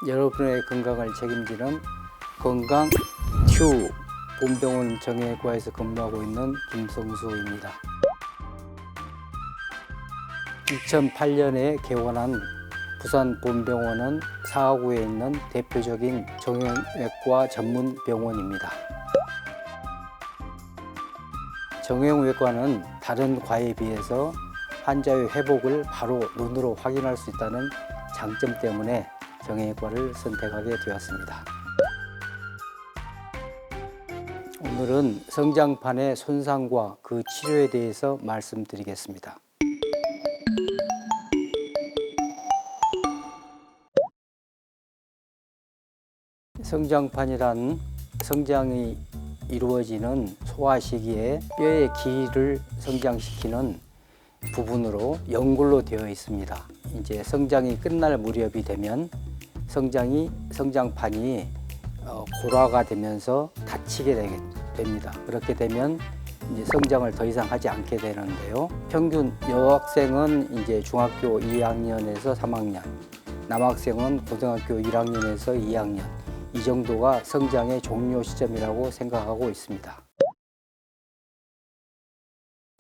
여러분의 건강을 책임지는 건강 튜 본병원 정형외과에서 근무하고 있는 김성수입니다. 2008년에 개원한 부산 본병원은 사하구에 있는 대표적인 정형외과 전문 병원입니다. 정형외과는 다른 과에 비해서 환자의 회복을 바로 눈으로 확인할 수 있다는 장점 때문에 정형외과를 선택하게 되었습니다. 오늘은 성장판의 손상과 그 치료에 대해서 말씀드리겠습니다. 성장판이란 성장이 이루어지는 소화 시기에 뼈의 길이를 성장시키는 부분으로 연골로 되어 있습니다. 이제 성장이 끝날 무렵이 되면 성장판이 골화가 되면서 다치게 됩니다. 그렇게 되면 이제 성장을 더 이상 하지 않게 되는데요. 평균 여학생은 이제 중학교 2학년에서 3학년, 남학생은 고등학교 1학년에서 2학년, 이 정도가 성장의 종료 시점이라고 생각하고 있습니다.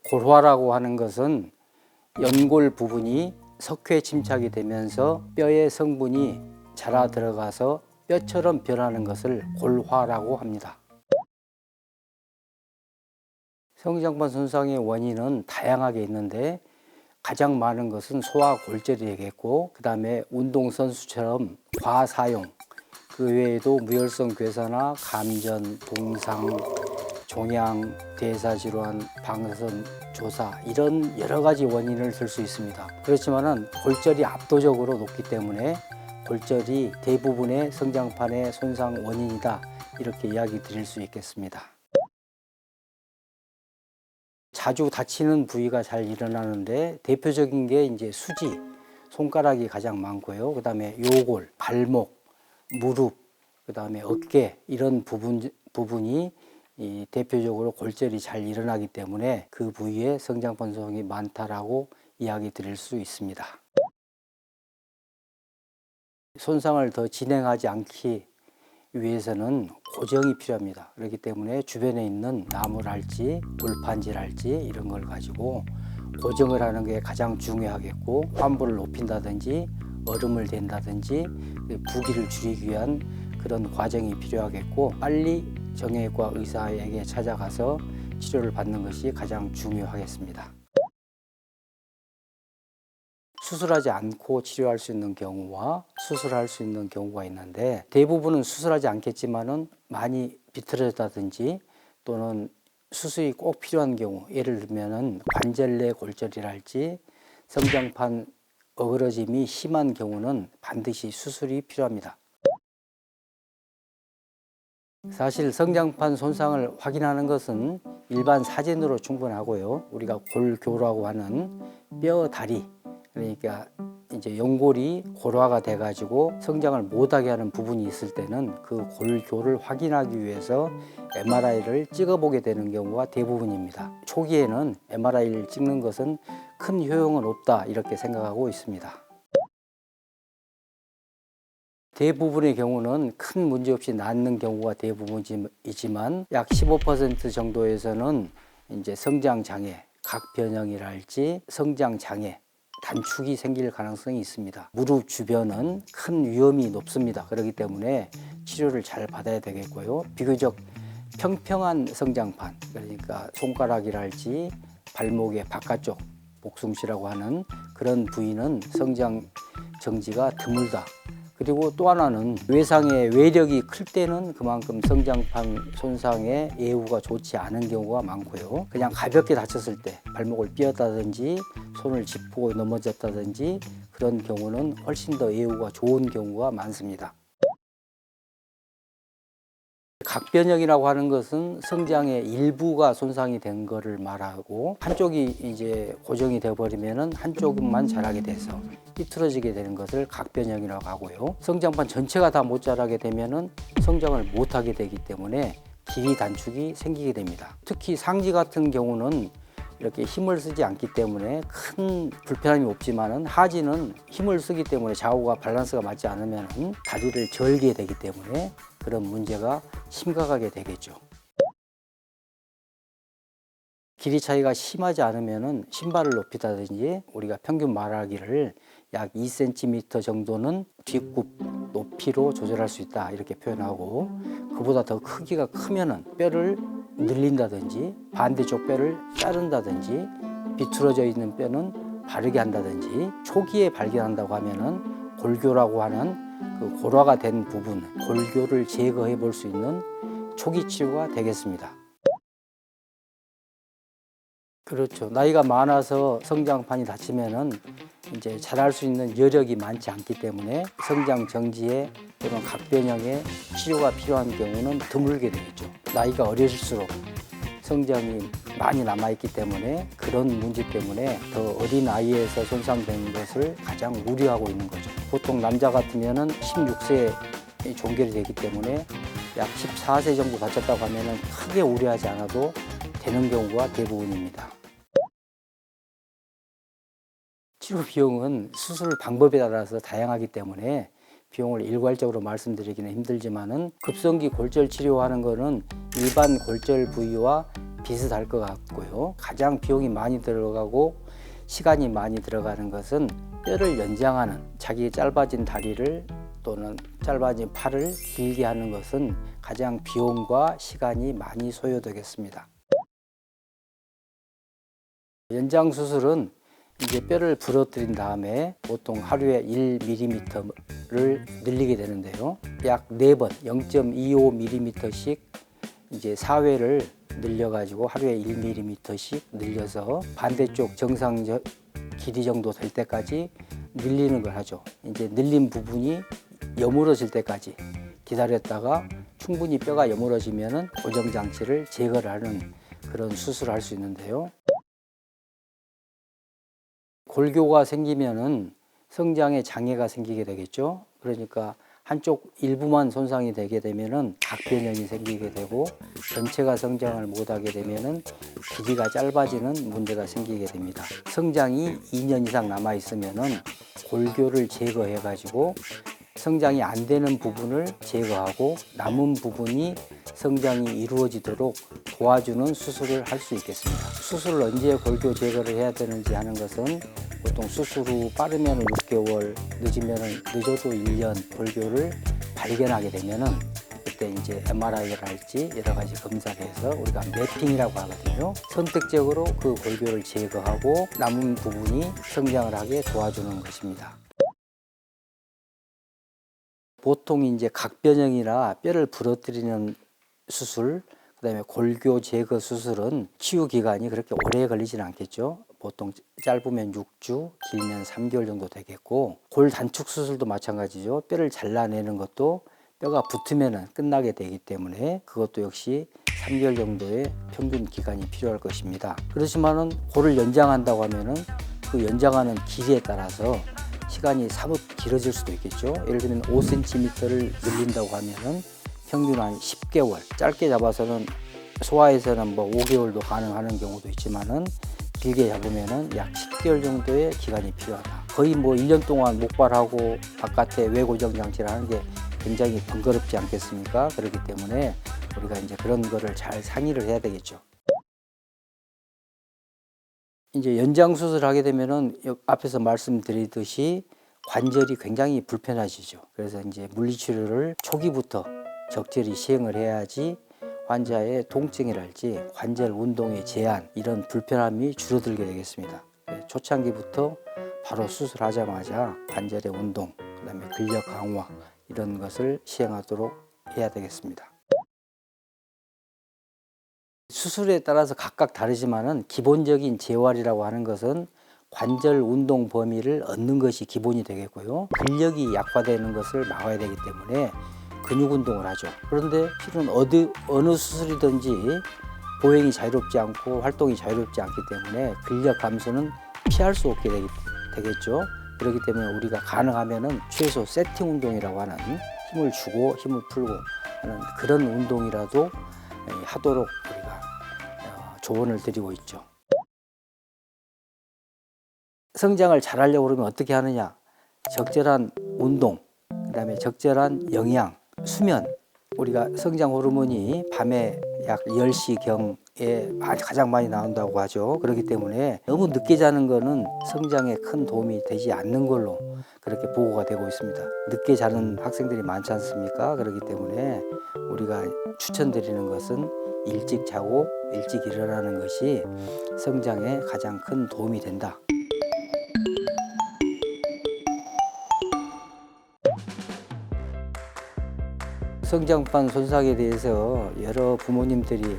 골화라고 하는 것은 연골 부분이 석회 침착이 되면서 뼈의 성분이 자라 들어가서 뼈처럼 변하는 것을 골화라고 합니다. 성장판 손상의 원인은 다양하게 있는데 가장 많은 것은 소화골절이겠고, 그 다음에 운동선수처럼 과사용, 그 외에도 무혈성 괴사나 감전, 동상, 종양, 대사질환, 방사선 조사 이런 여러 가지 원인을 들 수 있습니다. 그렇지만은 골절이 압도적으로 높기 때문에 골절이 대부분의 성장판의 손상 원인이다, 이렇게 이야기 드릴 수 있겠습니다. 자주 다치는 부위가 잘 일어나는데 대표적인 게 이제 수지, 손가락이 가장 많고요. 그 다음에 요골, 발목, 무릎, 그 다음에 어깨, 이런 부분이 대표적으로 골절이 잘 일어나기 때문에 그 부위에 성장판 손상이 많다라고 이야기 드릴 수 있습니다. 손상을 더 진행하지 않기 위해서는 고정이 필요합니다. 그렇기 때문에 주변에 있는 나무랄지 돌판지랄지 이런 걸 가지고 고정을 하는 게 가장 중요하겠고, 환부를 높인다든지 얼음을 댄다든지 부기를 줄이기 위한 그런 과정이 필요하겠고, 빨리 정형외과 의사에게 찾아가서 치료를 받는 것이 가장 중요하겠습니다. 수술하지 않고 치료할 수 있는 경우와 수술할 수 있는 경우가 있는데, 대부분은 수술하지 않겠지만은 많이 비틀어졌다든지 또는 수술이 꼭 필요한 경우, 예를 들면은 관절내 골절이랄지 성장판 어그러짐이 심한 경우는 반드시 수술이 필요합니다. 사실 성장판 손상을 확인하는 것은 일반 사진으로 충분하고요. 우리가 골교라고 하는 뼈 다리, 그러니까 이제 연골이 골화가 돼가지고 성장을 못하게 하는 부분이 있을 때는 그 골교를 확인하기 위해서 MRI를 찍어보게 되는 경우가 대부분입니다. 초기에는 MRI를 찍는 것은 큰 효용은 없다, 이렇게 생각하고 있습니다. 대부분의 경우는 큰 문제 없이 낫는 경우가 대부분이지만 약 15% 정도에서는 이제 성장 장애, 각변형이랄지 성장 장애, 단축이 생길 가능성이 있습니다. 무릎 주변은 큰 위험이 높습니다. 그렇기 때문에 치료를 잘 받아야 되겠고요. 비교적 평평한 성장판, 그러니까 손가락이랄지 발목의 바깥쪽, 복숭시라고 하는 그런 부위는 성장 정지가 드물다. 그리고 또 하나는 외상의 외력이 클 때는 그만큼 성장판 손상의 예후가 좋지 않은 경우가 많고요. 그냥 가볍게 다쳤을 때 발목을 삐었다든지 손을 짚고 넘어졌다든지 그런 경우는 훨씬 더 예후가 좋은 경우가 많습니다. 각변형이라고 하는 것은 성장의 일부가 손상이 된 거를 말하고, 한쪽이 이제 고정이 되어버리면은 한쪽만 자라게 돼서 삐뚤어지게 되는 것을 각변형이라고 하고요. 성장판 전체가 다 못 자라게 되면은 성장을 못하게 되기 때문에 길이 단축이 생기게 됩니다. 특히 상지 같은 경우는 이렇게 힘을 쓰지 않기 때문에 큰 불편함이 없지만은 하지는 힘을 쓰기 때문에 좌우가 밸런스가 맞지 않으면 다리를 절게 되기 때문에 그런 문제가 심각하게 되겠죠. 길이 차이가 심하지 않으면은 신발을 높이다든지 우리가 평균 말하기를 약 2cm 정도는 뒷굽 높이로 조절할 수 있다 이렇게 표현하고, 그보다 더 크기가 크면은 뼈를 늘린다든지 반대쪽 뼈를 자른다든지 비틀어져 있는 뼈는 바르게 한다든지, 초기에 발견한다고 하면은 골교라고 하는 그 골화가 된 부분, 골교를 제거해 볼 수 있는 초기 치료가 되겠습니다. 그렇죠. 나이가 많아서 성장판이 다치면은 이제 자랄 수 있는 여력이 많지 않기 때문에 성장 정지에 또는 각변형의 치료가 필요한 경우는 드물게 되겠죠. 나이가 어릴수록 성장이 많이 남아있기 때문에 그런 문제 때문에 더 어린 나이에서 손상되는 것을 가장 우려하고 있는 거죠. 보통 남자 같으면은 16세에 종결이 되기 때문에 약 14세 정도 다쳤다고 하면은 크게 우려하지 않아도 되는 경우가 대부분입니다. 치료 비용은 수술 방법에 따라서 다양하기 때문에 비용을 일괄적으로 말씀드리기는 힘들지만은 급성기 골절 치료하는 거는 일반 골절 부위와 비슷할 것 같고요. 가장 비용이 많이 들어가고 시간이 많이 들어가는 것은 뼈를 연장하는, 자기 짧아진 다리를 또는 짧아진 팔을 길게 하는 것은 가장 비용과 시간이 많이 소요되겠습니다. 연장 수술은 이제 뼈를 부러뜨린 다음에 보통 하루에 1mm를 늘리게 되는데요. 약 4번 0.25mm씩 이제 4회를 늘려가지고 하루에 1mm씩 늘려서 반대쪽 정상 길이 정도 될 때까지 늘리는 걸 하죠. 이제 늘린 부분이 여물어질 때까지 기다렸다가 충분히 뼈가 여물어지면은 고정 장치를 제거를 하는 그런 수술을 할 수 있는데요. 골교가 생기면은 성장에 장애가 생기게 되겠죠. 그러니까 한쪽 일부만 손상이 되게 되면은 각변형이 생기게 되고, 전체가 성장을 못하게 되면은 길이가 짧아지는 문제가 생기게 됩니다. 성장이 2년 이상 남아 있으면은 골교를 제거해 가지고 성장이 안 되는 부분을 제거하고 남은 부분이 성장이 이루어지도록 도와주는 수술을 할 수 있겠습니다. 수술을 언제 골교 제거를 해야 되는지 하는 것은 보통 수술 후 빠르면 6개월, 늦어도 1년 골교를 발견하게 되면은 그때 이제 MRI를 할지 여러 가지 검사를 해서 우리가 매핑이라고 하거든요. 선택적으로 그 골교를 제거하고 남은 부분이 성장을 하게 도와주는 것입니다. 보통 이제 각변형이나 뼈를 부러뜨리는 수술, 그다음에 골교 제거 수술은 치유 기간이 그렇게 오래 걸리지는 않겠죠. 보통 짧으면 6주, 길면 3개월 정도 되겠고, 골 단축 수술도 마찬가지죠. 뼈를 잘라내는 것도 뼈가 붙으면 끝나게 되기 때문에 그것도 역시 3개월 정도의 평균 기간이 필요할 것입니다. 그렇지만은 골을 연장한다고 하면은 그 연장하는 길이에 따라서 시간이 사뭇 길어질 수도 있겠죠. 예를 들면 5cm를 늘린다고 하면은 평균 한 10개월, 짧게 잡아서는 소아에서는 뭐 5개월도 가능한 경우도 있지만은 길게 잡으면은 약 10개월 정도의 기간이 필요하다. 거의 뭐 1년 동안 목발하고 바깥에 외고정 장치를 하는 게 굉장히 번거롭지 않겠습니까? 그렇기 때문에 우리가 이제 그런 거를 잘 상의를 해야 되겠죠. 이제 연장 수술을 하게 되면은 앞에서 말씀드리듯이 관절이 굉장히 불편하시죠. 그래서 이제 물리치료를 초기부터 적절히 시행을 해야지 환자의 통증이랄지 관절 운동의 제한, 이런 불편함이 줄어들게 되겠습니다. 초창기부터 바로 수술하자마자 관절의 운동, 그다음에 근력 강화 이런 것을 시행하도록 해야 되겠습니다. 수술에 따라서 각각 다르지만은 기본적인 재활이라고 하는 것은 관절 운동 범위를 얻는 것이 기본이 되겠고요. 근력이 약화되는 것을 막아야 되기 때문에 근육 운동을 하죠. 그런데 실은 어느 수술이든지 보행이 자유롭지 않고 활동이 자유롭지 않기 때문에 근력 감소는 피할 수 없게 되겠죠. 그렇기 때문에 우리가 가능하면은 최소 세팅 운동이라고 하는 힘을 주고 힘을 풀고 하는 그런 운동이라도 하도록 우리가 조언을 드리고 있죠. 성장을 잘하려고 그러면 어떻게 하느냐? 적절한 운동, 그다음에 적절한 영양, 수면. 우리가 성장 호르몬이 밤에 약 10시경에 가장 많이 나온다고 하죠. 그렇기 때문에 너무 늦게 자는 거는 성장에 큰 도움이 되지 않는 걸로 그렇게 보고가 되고 있습니다. 늦게 자는 학생들이 많지 않습니까? 그렇기 때문에 우리가 추천드리는 것은 일찍 자고 일찍 일어나는 것이 성장에 가장 큰 도움이 된다. 성장판 손상에 대해서 여러 부모님들이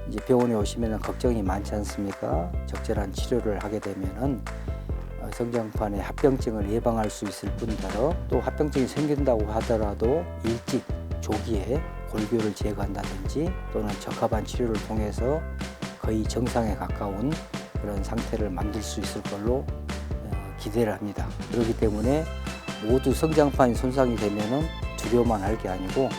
이제 병원에 오시면 걱정이 많지 않습니까? 적절한 치료를 하게 되면은 성장판의 합병증을 예방할 수 있을 뿐더러 또 합병증이 생긴다고 하더라도 일찍 조기에 골교를 제거한다든지 또는 적합한 치료를 통해서 거의 정상에 가까운 그런 상태를 만들 수 있을 걸로 기대를 합니다. 그렇기 때문에 모두 성장판이 손상이 되면은 두려워만 할 게 아니고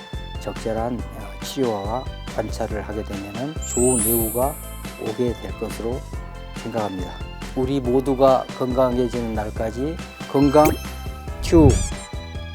적절한 치료와 관찰을 하게 되면은 좋은 예후가 오게 될 것으로 생각합니다. 우리 모두가 건강해지는 날까지 건강 큐